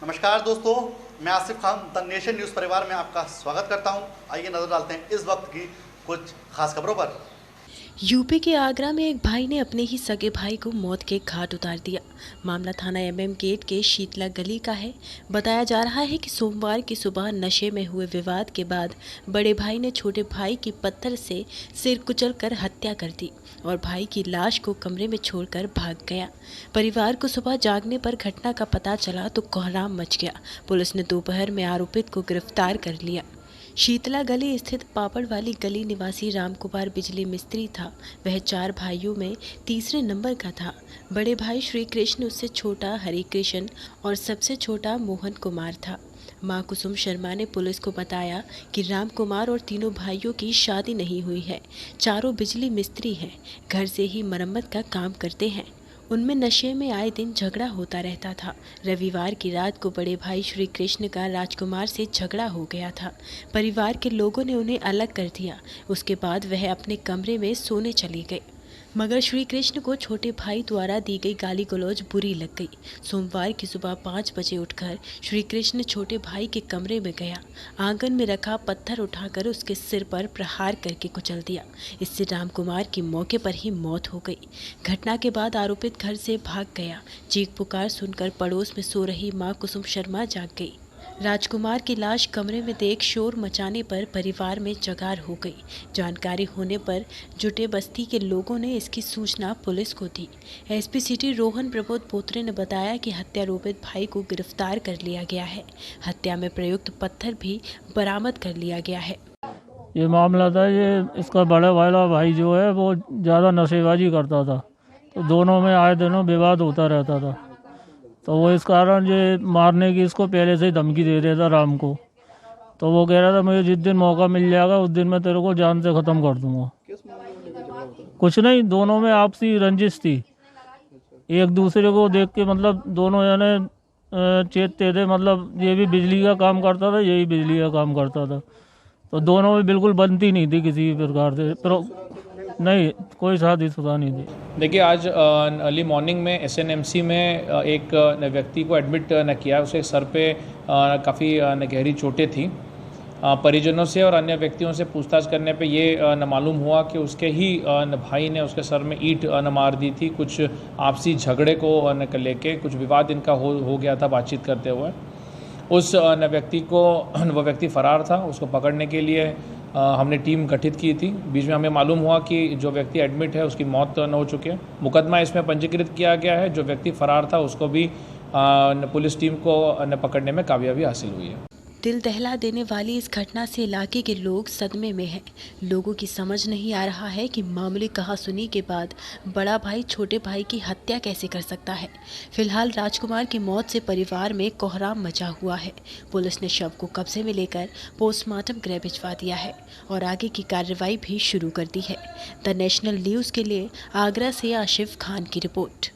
नमस्कार दोस्तों, मैं Asif Khan the nation news परिवार में आपका स्वागत करता हूं। आइए नजर डालते हैं इस वक्त की कुछ खास खबरों पर। यूपी के आगरा में एक भाई ने अपने ही सगे भाई को मौत के घाट उतार दिया। मामला थाना एमएम गेट के शीतला गली का है। बताया जा रहा है कि सोमवार की सुबह नशे में हुए विवाद के बाद बड़े भाई ने छोटे भाई की पत्थर से सिर कुचलकर हत्या कर दी और भाई की लाश को कमरे में छोड़कर भाग गया। परिवार को सुबह जागने पर घटना का पता चला तो कोहराम मच गया। पुलिस ने दोपहर में आरोपित को गिरफ्तार कर लिया। शीतला गली स्थित पापड़ वाली गली निवासी रामकुमार बिजली मिस्त्री था। वह 4 भाइयों में तीसरे नंबर का था। बड़े भाई श्री कृष्ण, उससे छोटा हरि कृष्ण और सबसे छोटा मोहन कुमार था। मां कुसुम शर्मा ने पुलिस को बताया कि राम कुमार और तीनों भाइयों की शादी नहीं हुई है। चारों बिजली मिस्त्री हैं, घर से ही मरम्मत का काम करते हैं। उनमें नशे में आए दिन झगड़ा होता रहता था। रविवार की रात को बड़े भाई श्री कृष्ण का राजकुमार से झगड़ा हो गया था। परिवार के लोगों ने उन्हें अलग कर दिया। उसके बाद वह अपने कमरे में सोने चली गई, मगर श्री कृष्ण को छोटे भाई द्वारा दी गई गाली गलौज बुरी लग गई। सोमवार की सुबह 5 बजे उठकर श्री कृष्ण छोटे भाई के कमरे में गया। आंगन में रखा पत्थर उठाकर उसके सिर पर प्रहार करके कुचल दिया। इससे रामकुमार की मौके पर ही मौत हो गई। घटना के बाद आरोपित घर से भाग गया। चीख पुकार सुनकर पड़ोस में सो रही मां कुसुम शर्मा जाग गई। राजकुमार की लाश कमरे में देख शोर मचाने पर परिवार में जगार हो गई। जानकारी होने पर जुटे बस्ती के लोगों ने इसकी सूचना पुलिस को दी। एसपी सिटी रोहन प्रबोध बोत्रे ने बताया कि हत्यारोपित भाई को गिरफ्तार कर लिया गया है। हत्या में प्रयुक्त पत्थर भी बरामद कर लिया गया है। ये मामला था, ये इसका बड़ा वाला भाई जो है वो ज़्यादा नशेबाजी करता था, तो दोनों में आए दिनों विवाद होता रहता था। तो वो इस कारण ये मारने की इसको पहले से ही धमकी दे रहा था राम को। तो वो कह रहा था मुझे जिस दिन मौका मिल जाएगा उस दिन मैं तेरे को जान से ख़त्म कर दूंगा। कुछ नहीं, दोनों में आपसी रंजिश थी। एक दूसरे को देख के मतलब दोनों जने चेतते थे। मतलब ये भी बिजली का काम करता था, यही बिजली का काम करता था। तो दोनों में बिल्कुल बनती नहीं थी किसी भी प्रकार से। नहीं, कोई शादीशुदा नहीं थी। देखिए, आज अर्ली मॉर्निंग में एसएनएमसी में एक व्यक्ति को एडमिट न किया। उसे सर पे काफ़ी गहरी चोटें थी। परिजनों से और अन्य व्यक्तियों से पूछताछ करने पे ये न मालूम हुआ कि उसके ही भाई ने उसके सर में ईंट न मार दी थी। कुछ आपसी झगड़े को लेके कुछ विवाद इनका हो गया था बातचीत करते हुए। उस व्यक्ति को वो व्यक्ति फ़रार था। उसको पकड़ने के लिए हमने टीम गठित की थी। बीच में हमें मालूम हुआ कि जो व्यक्ति एडमिट है उसकी मौत न हो चुकी है। मुकदमा इसमें पंजीकृत किया गया है। जो व्यक्ति फ़रार था उसको भी पुलिस टीम को पकड़ने में कामयाबी हासिल हुई है। दिल दहला देने वाली इस घटना से इलाके के लोग सदमे में हैं। लोगों की समझ नहीं आ रहा है कि मामूली कहासुनी के बाद बड़ा भाई छोटे भाई की हत्या कैसे कर सकता है। फिलहाल राजकुमार की मौत से परिवार में कोहराम मचा हुआ है। पुलिस ने शव को कब्जे में लेकर पोस्टमार्टम गृह भिजवा दिया है और आगे की कार्रवाई भी शुरू कर दी है। द नेशनल न्यूज़ के लिए आगरा से आशिफ खान की रिपोर्ट।